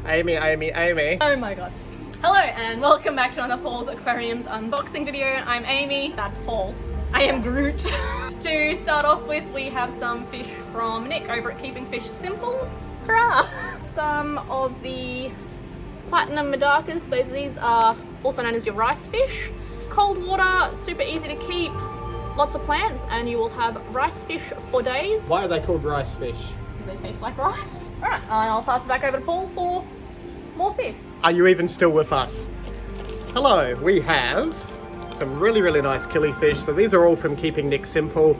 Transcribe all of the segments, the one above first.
Amy. Oh my god. Hello and welcome back to another Paul's Aquariums unboxing video. I'm Amy, that's Paul. I am Groot. To start off with, we have some fish from Nick over at Keeping Fish Simple. Hurrah! Some of the platinum Madakas, so these are also known as your rice fish. Cold water, super easy to keep, lots of plants, and you will have rice fish for days. Why are they called rice fish? Because they taste like rice. Alright, and I'll pass it back over to Paul for more fish. Are you even still with us? Hello, we have some really nice killifish. So these are all from Keeping Nick Simple.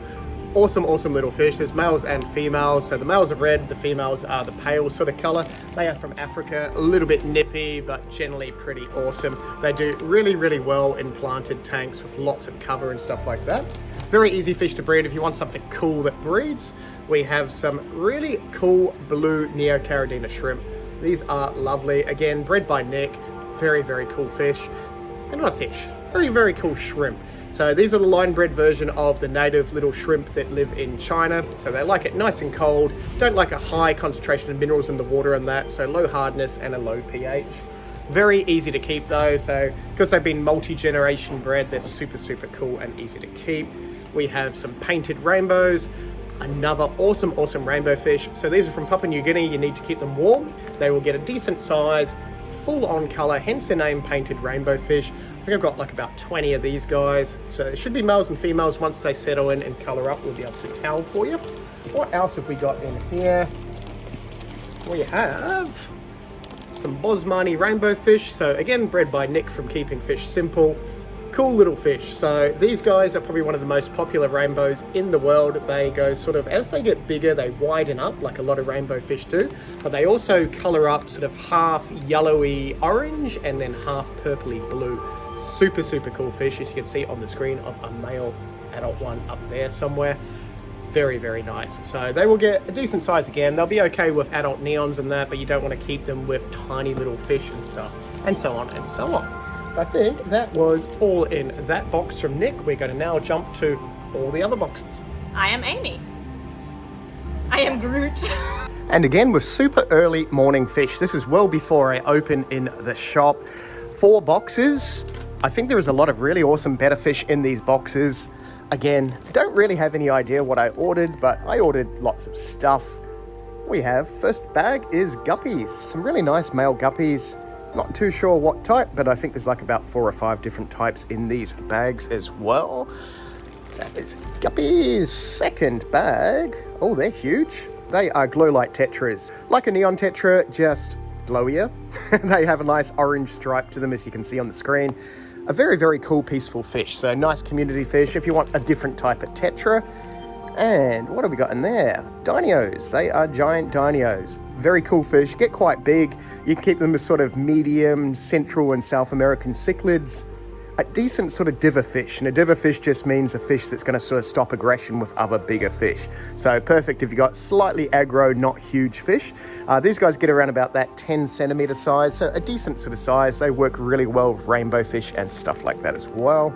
Awesome little fish. There's males and females. So the males are red, the females are the pale sort of color. They are from Africa, a little bit nippy, but generally pretty awesome. They do really well in planted tanks with lots of cover and stuff like that. Very easy fish to breed if you want something cool that breeds. We have some really cool blue Neocaridina shrimp. These are lovely. Again, bred by Nick. Very cool fish. And not a fish. Very cool shrimp. So these are the line bred version of the native little shrimp that live in China. So they like it nice and cold. Don't like a high concentration of minerals in the water and that. So low hardness and a low pH. Very easy to keep though. So because they've been multi-generation bred, they're super cool and easy to keep. We have some painted rainbows. Another awesome rainbow fish. So these are from Papua New Guinea. You need to keep them warm. They will get a decent size, full on color, hence the name painted rainbow fish. I think I've got like about 20 of these guys. So it should be males and females. Once they settle in and color up, we'll be able to tell for you. What else have we got in here? We have some Bosmani rainbow fish. So again, bred by Nick from Keeping Fish Simple. Cool little fish. So these guys are probably one of the most popular rainbows in the world. They go sort of, as they get bigger, they widen up like a lot of rainbow fish do, but they also color up sort of half yellowy orange and then half purpley blue. Super cool fish, as you can see on the screen of a male adult one up there somewhere. Very nice. So they will get a decent size again. They'll be okay with adult neons and that, but you don't want to keep them with tiny little fish and stuff, and so on and so on. I think that was all in that box from Nick. We're going to now jump to all the other boxes. I am Amy. I am Groot. And again with super early morning fish. This is well before I open in the shop. 4 boxes. I think there is a lot of really awesome Bettafish in these boxes. Again, don't really have any idea what I ordered, but I ordered lots of stuff. We have, first bag is guppies. Some really nice male guppies. Not too sure what type, but I think there's like about 4 or 5 different types in these bags as well. That is guppies. Second bag. Oh, they're huge. They are glow light tetras. Like a neon tetra, just glowier. They have a nice orange stripe to them, as you can see on the screen. A very cool, peaceful fish. So nice community fish if you want a different type of tetra. And what have we got in there? Dinios. They are giant dinios. Very cool fish, get quite big. You can keep them as sort of medium, Central and South American cichlids. A decent sort of diver fish, and a diver fish just means a fish that's going to sort of stop aggression with other bigger fish. So perfect if you've got slightly aggro, not huge fish. These guys get around about that 10 centimeter size, so a decent sort of size. They work really well with rainbow fish and stuff like that as well.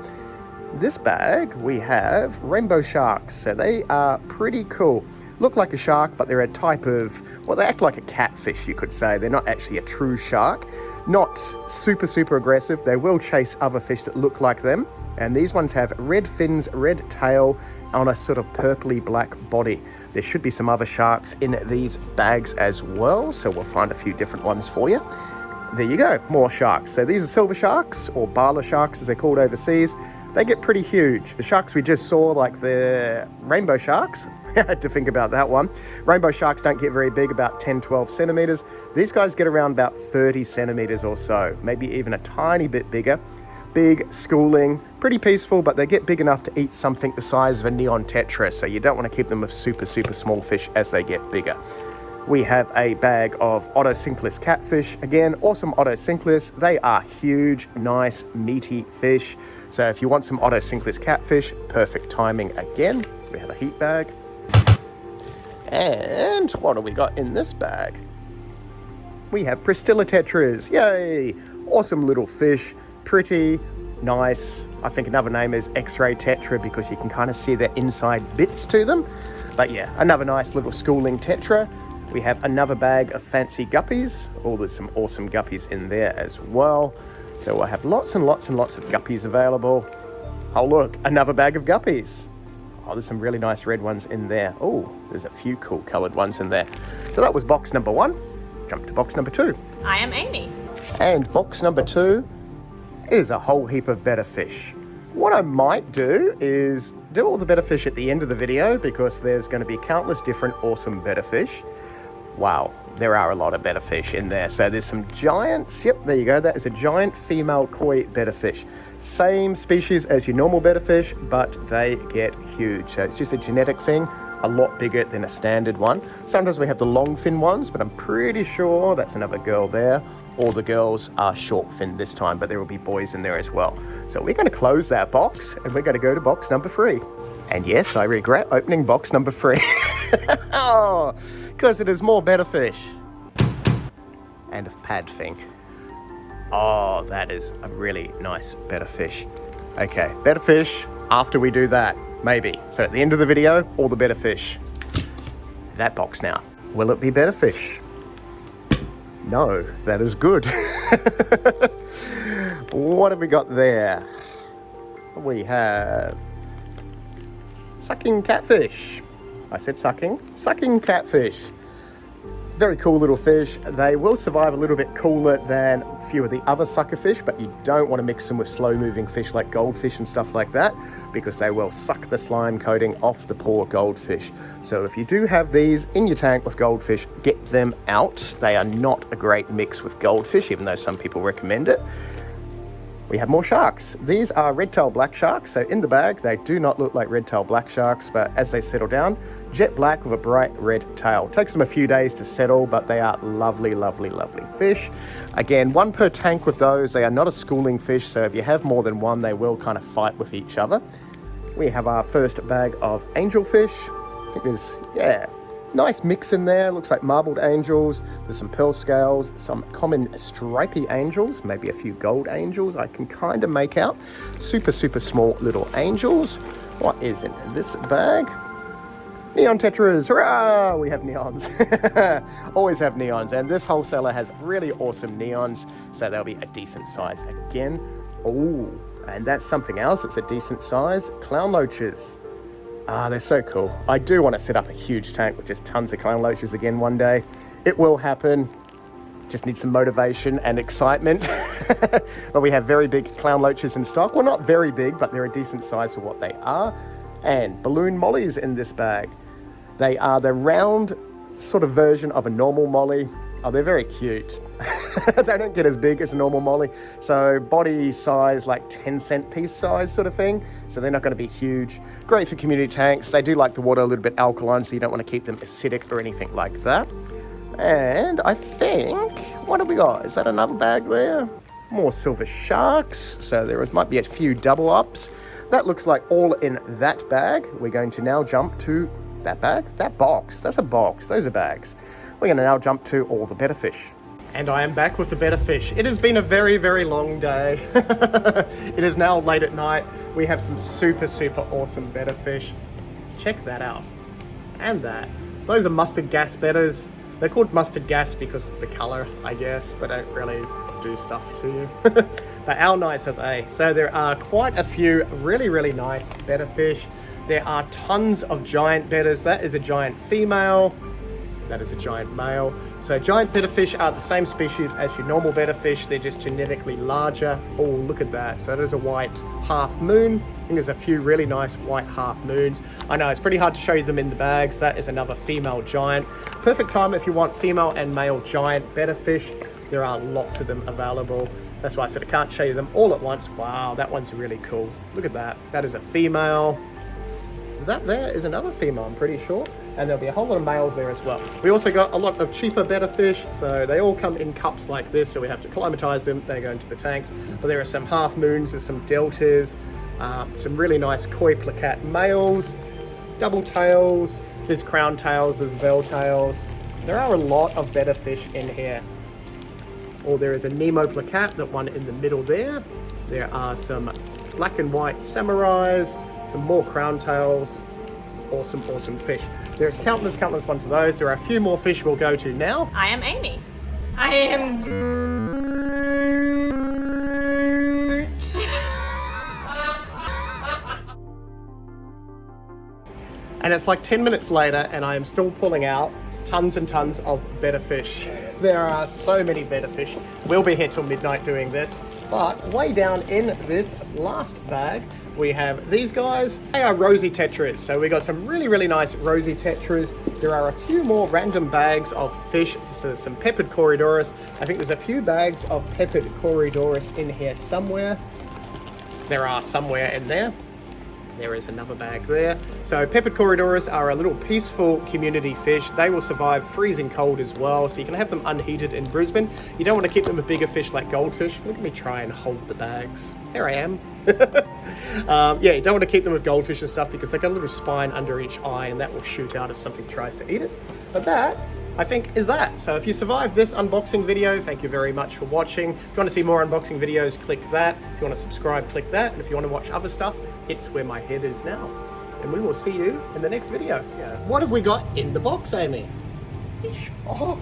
This bag, we have rainbow sharks, so they are pretty cool. Look like a shark, but they're a type of, well, they act like a catfish, you could say. They're not actually a true shark. Not super aggressive. They will chase other fish that look like them. And these ones have red fins, red tail, on a sort of purpley black body. There should be some other sharks in these bags as well, so we'll find a few different ones for you. There you go, more sharks. So these are silver sharks, or bala sharks as they're called overseas. They get pretty huge. The sharks we just saw, like the rainbow sharks, I had to think about that one. Rainbow sharks don't get very big, about 10-12 centimeters. These guys get around about 30 centimeters or so, maybe even a tiny bit bigger. Big, schooling, pretty peaceful, but they get big enough to eat something the size of a neon tetra, so you don't want to keep them with super small fish as they get bigger. We have a bag of Otocinclus catfish. Again, awesome Otocinclus. They are huge, nice, meaty fish. So if you want some Otocinclus catfish, perfect timing again. We have a heat bag. And what do we got in this bag? We have Pristilla tetras. Yay! Awesome little fish. Pretty, nice. I think another name is X-ray tetra because you can kind of see the inside bits to them. But yeah, another nice little schooling tetra. We have another bag of fancy guppies. Oh, there's some awesome guppies in there as well. So we'll have lots and lots and lots of guppies available. Oh look, another bag of guppies. Oh, there's some really nice red ones in there. Oh, there's a few cool coloured ones in there. So that was box number 1. Jump to box number 2. I am Amy. And box number 2 is a whole heap of Bettafish. What I might do is do all the Bettafish at the end of the video, because there's going to be countless different awesome Bettafish. Wow, there are a lot of Bettafish in there. So there's some giants. Yep, there you go. That is a giant female koi Bettafish. Same species as your normal Bettafish, but they get huge. So it's just a genetic thing, a lot bigger than a standard one. Sometimes we have the long fin ones, but I'm pretty sure that's another girl there. All the girls are short fin this time, but there will be boys in there as well. So we're going to close that box and we're going to go to box number 3. And yes, I regret opening box number 3. Oh, because it is more Bettafish. And a pad thing. Oh, that is a really nice Bettafish. Okay, Bettafish after we do that, maybe. So at the end of the video, all the Bettafish. That box now. Will it be Bettafish? No, that is good. What have we got there? We have sucking catfish. I said sucking. Sucking catfish. Very cool little fish. They will survive a little bit cooler than a few of the other sucker fish, but you don't want to mix them with slow moving fish like goldfish and stuff like that, because they will suck the slime coating off the poor goldfish. So if you do have these in your tank with goldfish, get them out. They are not a great mix with goldfish, even though some people recommend it. We have more sharks. These are red-tailed black sharks. So in the bag, they do not look like red-tailed black sharks, but as they settle down, jet black with a bright red tail. Takes them a few days to settle, but they are lovely, lovely, lovely fish. Again, 1 per tank with those. They are not a schooling fish, so if you have more than one, they will kind of fight with each other. We have our first bag of angelfish. I think there's, nice mix in there. Looks like marbled angels. There's some pearl scales, some common stripy angels, maybe a few gold angels I can kind of make out. Super, super small little angels. What is in this bag? Neon tetras. Hurrah! We have neons. Always have neons. And this wholesaler has really awesome neons, so they'll be a decent size again. Oh, and that's something else. It's a decent size. Clown loaches. Ah, they're so cool. I do want to set up a huge tank with just tons of clown loaches again one day. It will happen. Just need some motivation and excitement. But we have very big clown loaches in stock. Well, not very big, but they're a decent size for what they are. And balloon mollies in this bag. They are the round sort of version of a normal molly. Oh, they're very cute. They don't get as big as a normal molly. So body size, like 10-cent piece size sort of thing. So they're not going to be huge. Great for community tanks. They do like the water a little bit alkaline, so you don't want to keep them acidic or anything like that. And I think, what have we got? Is that another bag there? More silver sharks. So there might be a few double ups. That looks like all in that bag. We're going to now jump to that bag, that box. That's a box. Those are bags. We're going to now jump to all the Bettafish. And I am back with the Bettafish. It has been a very, very long day. It is now late at night. We have some super, super awesome Bettafish. Check that out. And that. Those are mustard gas bettas. They're called mustard gas because of the color, I guess. They don't really do stuff to you. But how nice are they? So there are quite a few really, really nice Bettafish. There are tons of giant bettas. That is a giant female. That is a giant male. So giant Bettafish are the same species as your normal Bettafish. They're just genetically larger. Oh, look at that. So that is a white half moon. I think there's a few really nice white half moons. I know it's pretty hard to show you them in the bags. That is another female giant. Perfect time if you want female and male giant Bettafish. There are lots of them available. That's why I said I can't show you them all at once. Wow, that one's really cool. Look at that. That is a female. That there is another female, I'm pretty sure. And there'll be a whole lot of males there as well. We also got a lot of cheaper Bettafish, so they all come in cups like this, so we have to climatize them. They go into the tanks. But there are some half moons, there's some deltas, some really nice koi placat males, double tails, there's crown tails, there's bell tails. There are a lot of Bettafish in here. Or there is a Nemo placat, that one in the middle there. There are some black and white samurais, some more crown tails. awesome, awesome fish. There's countless ones of those. There are a few more fish we'll go to now. I am Amy. I am Groot. And it's like 10 minutes later and I am still pulling out tons and tons of Bettafish. There are so many Bettafish. We'll be here till midnight doing this. But way down in this last bag, we have these guys. They are rosy tetras. So we got some really nice rosy tetras. There are a few more random bags of fish. So some peppered Corydoras. I think there's a few bags of peppered Corydoras in here somewhere. There are somewhere in there. There is another bag there. So peppered Corydoras are a little peaceful community fish. They will survive freezing cold as well. So you can have them unheated in Brisbane. You don't want to keep them with bigger fish like goldfish. Look at me try and hold the bags. There I am. Yeah, you don't want to keep them with goldfish and stuff because they've got a little spine under each eye and that will shoot out if something tries to eat it. But that, I think, is that. So if you survived this unboxing video, thank you very much for watching. If you want to see more unboxing videos, click that. If you want to subscribe, click that. And if you want to watch other stuff, it's where my head is now. And we will see you in the next video. What have we got in the box, Amy? Fish. Oh,